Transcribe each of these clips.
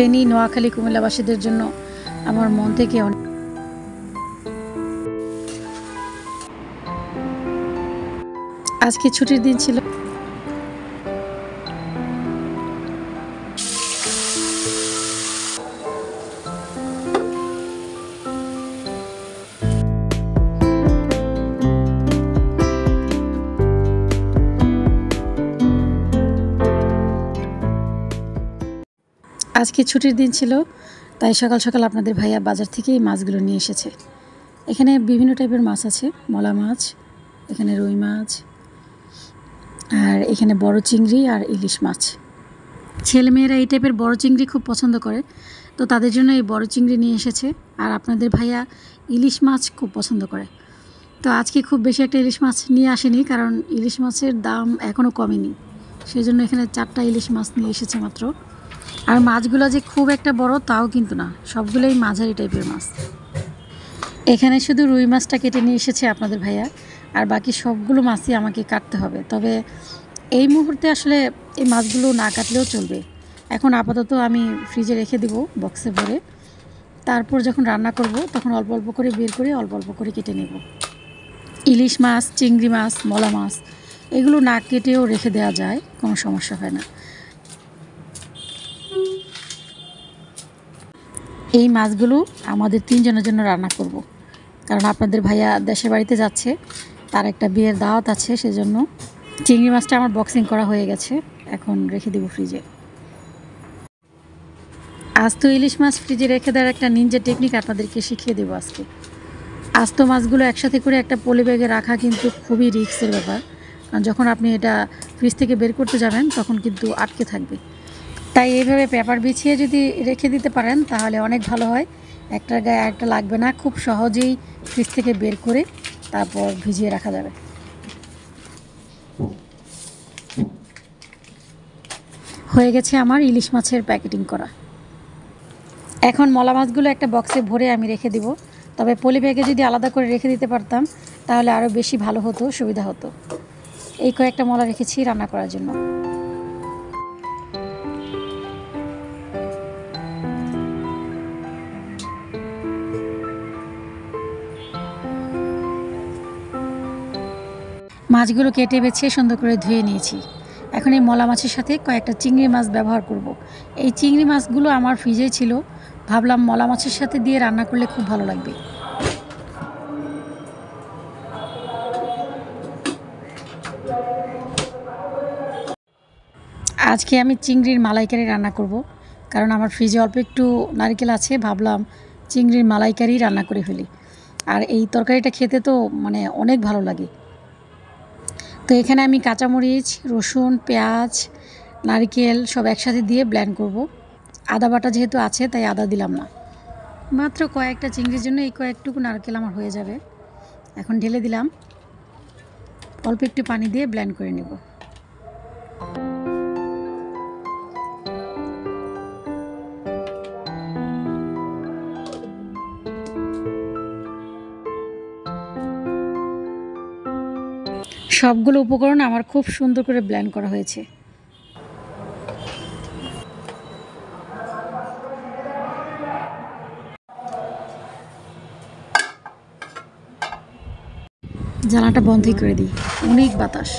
ফেনী, নোয়াখালী, কুমিল্লাবাসীদের জন্য আমার মন থেকে আজকে ছুটির দিন ছিল। আজকে ছুটির দিন ছিল, তাই সকাল সকাল আপনাদের ভাইয়া বাজার থেকে এই মাছগুলো নিয়ে এসেছে। এখানে বিভিন্ন টাইপের মাছ আছে, মলা মাছ, এখানে রুই মাছ, আর এখানে বড় চিংড়ি আর ইলিশ মাছ। ছেলেমেয়েরা এই টাইপের বড় চিংড়ি খুব পছন্দ করে, তো তাদের জন্য এই বড় চিংড়ি নিয়ে এসেছে। আর আপনাদের ভাইয়া ইলিশ মাছ খুব পছন্দ করে, তো আজকে খুব বেশি একটা ইলিশ মাছ নিয়ে আসেনি, কারণ ইলিশ মাছের দাম এখনও কমেনি। সেই জন্য এখানে 4টা ইলিশ মাছ নিয়ে এসেছে মাত্র। আর মাছগুলো যে খুব একটা বড় তাও কিন্তু না, সবগুলোই মাঝারি টাইপের মাছ। এখানে শুধু রুই মাছটা কেটে নিয়ে এসেছে আপনাদের ভাইয়া, আর বাকি সবগুলো মাছই আমাকে কাটতে হবে। তবে এই মুহূর্তে আসলে এই মাছগুলো না কাটলেও চলবে। এখন আপাতত আমি ফ্রিজে রেখে দেব বক্সে ভরে, তারপর যখন রান্না করব তখন অল্প অল্প করে বের করে অল্প অল্প করে কেটে নেব। ইলিশ মাছ, চিংড়ি মাছ, মলা মাছ এগুলো না কেটেও রেখে দেওয়া যায়, কোনো সমস্যা হয় না। এই মাছগুলো আমাদের 3 জনের জন্য রান্না করব, কারণ আপনাদের ভাইয়া দেশের বাড়িতে যাচ্ছে, তার একটা বিয়ের দাওয়াত আছে, সেজন্য। চিংড়ি মাছটা আমার বক্সিং করা হয়ে গেছে, এখন রেখে দেব ফ্রিজে। আস্ত ইলিশ মাছ ফ্রিজে রেখে দেওয়ার একটা নিনজা টেকনিক আপনাদেরকে শিখিয়ে দেবো আজকে। আস্ত মাছগুলো একসাথে করে একটা পলি ব্যাগে রাখা কিন্তু খুবই রিস্কের ব্যাপার, কারণ যখন আপনি এটা ফ্রিজ থেকে বের করতে যাবেন তখন কিন্তু আটকে থাকবে। তাই এইভাবে পেপার বিছিয়ে যদি রেখে দিতে পারেন তাহলে অনেক ভালো হয়। একটার গায়ে একটা লাগবে না, খুব সহজেই ফ্রিজ থেকে বের করে তারপর ভিজিয়ে রাখা যাবে। হয়ে গেছে আমার ইলিশ মাছের প্যাকেটিং করা। এখন মলা মাছগুলো একটা বক্সে ভরে আমি রেখে দিব। তবে পলি ব্যাগে যদি আলাদা করে রেখে দিতে পারতাম তাহলে আরও বেশি ভালো হতো, সুবিধা হতো। এই কয়েকটা মলা রেখেছি রান্না করার জন্য। মাছগুলো কেটে বেছে সুন্দর করে ধুয়ে নিয়েছি। এখন এই মলা মাছের সাথে কয়েকটা চিংড়ি মাছ ব্যবহার করব। এই চিংড়ি মাছগুলো আমার ফ্রিজে ছিল, ভাবলাম মলা মাছের সাথে দিয়ে রান্না করলে খুব ভালো লাগবে। আজকে আমি চিংড়ির মালাইকারি রান্না করব, কারণ আমার ফ্রিজে অল্প একটু নারকেল আছে, ভাবলাম চিংড়ির মালাইকারি রান্না করে ফেলি। আর এই তরকারিটা খেতে তো মানে অনেক ভালো লাগে। তো এখানে আমি কাঁচামরিচ, রসুন, পেঁয়াজ, নারকেল সব একসাথে দিয়ে ব্লেন্ড করব। আদা বাটা যেহেতু আছে তাই আদা দিলাম না। মাত্র কয়েকটা চিংড়ির জন্য এই কয়েকটুকু নারকেল আমার হয়ে যাবে। এখন ঢেলে দিলাম, অল্প একটু পানি দিয়ে ব্লেন্ড করে নেব। সবগুলো উপকরণ আমার খুব সুন্দর করে ব্লেন্ড করা হয়েছে। জানালাটা বন্ধই করে দিই, অনেক বাতাস।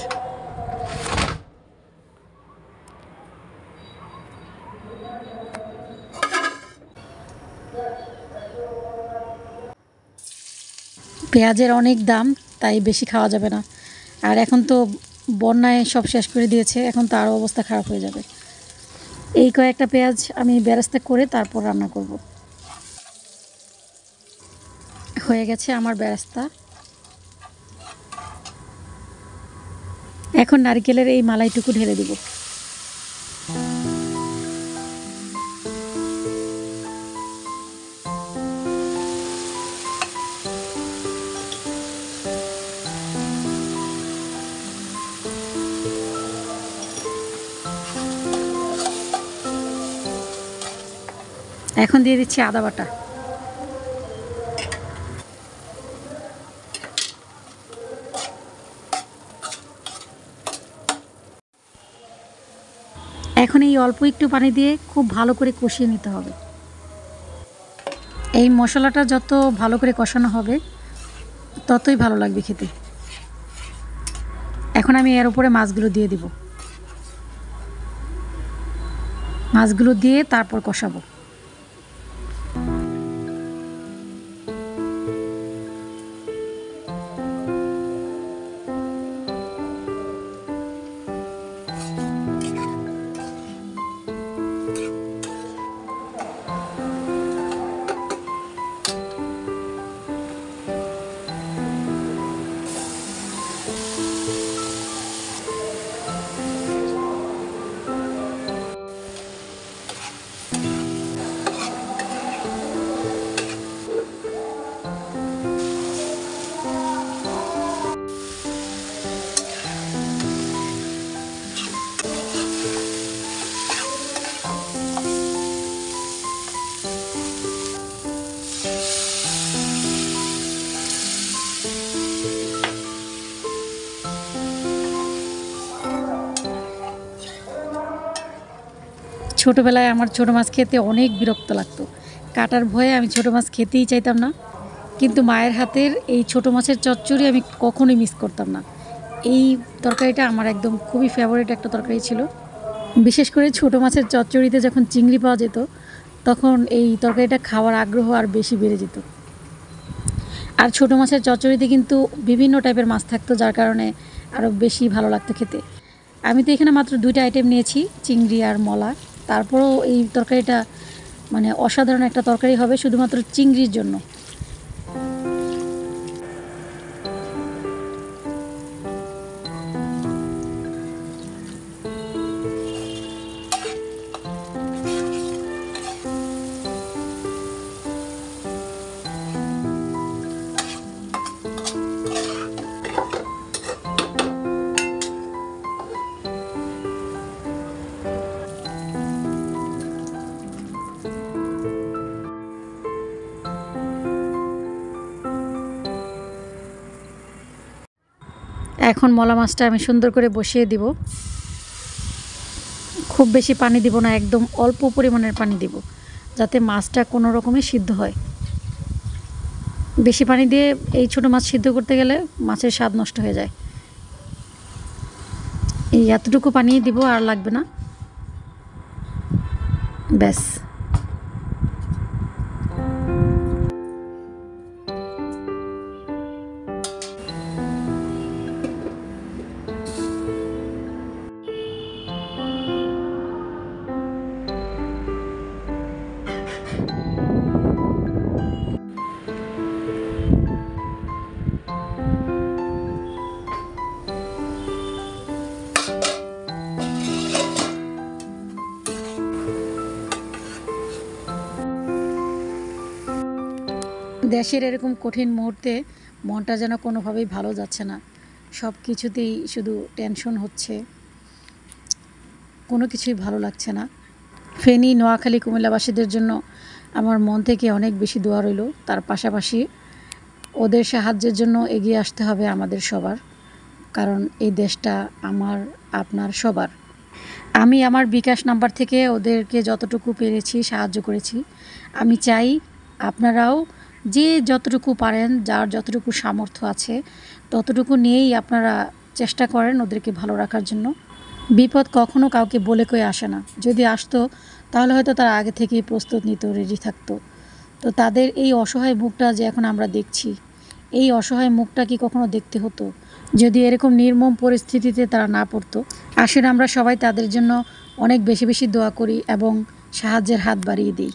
পেঁয়াজের অনেক দাম, তাই বেশি খাওয়া যাবে না। আর এখন তো বন্যায় সব শেষ করে দিয়েছে, এখন তো আরও অবস্থা খারাপ হয়ে যাবে। এই কয়েকটা পেঁয়াজ আমি বেরেস্তা করে তারপর রান্না করব। হয়ে গেছে আমার বেরেস্তা। এখন নারকেলের এই মালাইটুকু ঢেলে দিব। এখন দিয়ে দিচ্ছি আদা বাটা। এখন এই অল্প একটু পানি দিয়ে খুব ভালো করে কষিয়ে নিতে হবে। এই মশলাটা যত ভালো করে কষানো হবে ততই ভালো লাগবে খেতে। এখন আমি এর উপরে মাছগুলো দিয়ে দিব। মাছগুলো দিয়ে তারপর কষাবো। ছোটোবেলায় আমার ছোটো মাছ খেতে অনেক বিরক্ত লাগতো। কাটার ভয়ে আমি ছোটো মাছ খেতেই চাইতাম না, কিন্তু মায়ের হাতের এই ছোটো মাছের চচ্চড়ি আমি কখনোই মিস করতাম না। এই তরকারিটা আমার একদম খুবই ফেভারিট একটা তরকারি ছিল। বিশেষ করে ছোটো মাছের চচ্চড়িতে যখন চিংড়ি পাওয়া যেত তখন এই তরকারিটা খাওয়ার আগ্রহ আর বেশি বেড়ে যেত। আর ছোটো মাছের চচ্চড়িতে কিন্তু বিভিন্ন টাইপের মাছ থাকতো, যার কারণে আরও বেশি ভালো লাগতো খেতে। আমি তো এখানে মাত্র 2টা আইটেম নিয়েছি, চিংড়ি আর মলা। তারপরেও এই তরকারিটা মানে অসাধারণ একটা তরকারি হবে শুধুমাত্র চিংড়ির জন্য। এখন মলা মাছটা আমি সুন্দর করে বসিয়ে দিব। খুব বেশি পানি দিব না, একদম অল্প পরিমাণের পানি দিব, যাতে মাছটা কোনো রকমে সিদ্ধ হয়। বেশি পানি দিয়ে এই ছোটো মাছ সিদ্ধ করতে গেলে মাছের স্বাদ নষ্ট হয়ে যায়। এই এতটুকু পানি দিব, আর লাগবে না, ব্যাস। দেশের এরকম কঠিন মুহূর্তে মনটা যেন কোনোভাবেই ভালো যাচ্ছে না। সব কিছুতেই শুধু টেনশন হচ্ছে, কোনো কিছুই ভালো লাগছে না। ফেনী, নোয়াখালী, কুমিল্লাবাসীদের জন্য আমার মন থেকে অনেক বেশি দোয়া রইল। তার পাশাপাশি ওদের সাহায্যের জন্য এগিয়ে আসতে হবে আমাদের সবার, কারণ এই দেশটা আমার, আপনার সবার। আমি আমার বিকাশ নাম্বার থেকে ওদেরকে যতটুকু পেরেছি সাহায্য করেছি। আমি চাই আপনারাও যে যতটুকু পারেন, যার যতটুকু সামর্থ্য আছে ততটুকু নিয়েই আপনারা চেষ্টা করেন ওদেরকে ভালো রাখার জন্য। বিপদ কখনো কাউকে বলে কয়ে আসে না। যদি আসতো তাহলে হয়তো তারা আগে থেকেই প্রস্তুত নিত, রেডি থাকতো। তো তাদের এই অসহায় মুখটা যে এখন আমরা দেখছি, এই অসহায় মুখটা কি কখনো দেখতে হতো যদি এরকম নির্মম পরিস্থিতিতে তারা না পড়তো? আসলে আমরা সবাই তাদের জন্য অনেক বেশি বেশি দোয়া করি এবং সাহায্যের হাত বাড়িয়ে দিই।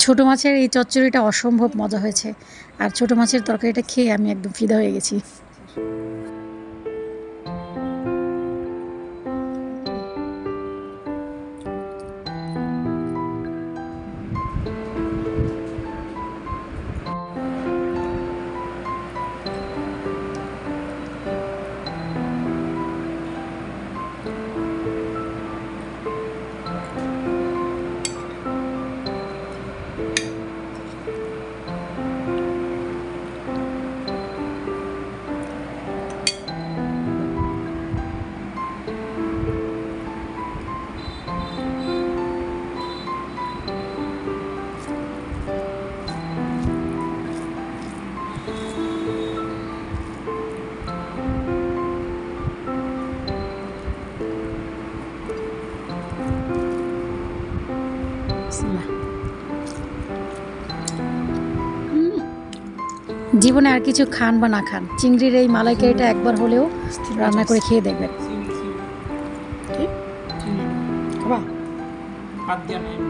ছোট মাছের এই চচ্চড়িটা অসম্ভব মজা হয়েছে, আর ছোট মাছের তরকারিটা খেয়ে আমি একদম ফিদা হয়ে গেছি। জীবনে আর কিছু খান বা না খান, চিংড়ির এই মালাইকারিটা একবার হলেও রান্না করে খেয়ে দেখবেন। বাদ দিয়া নাই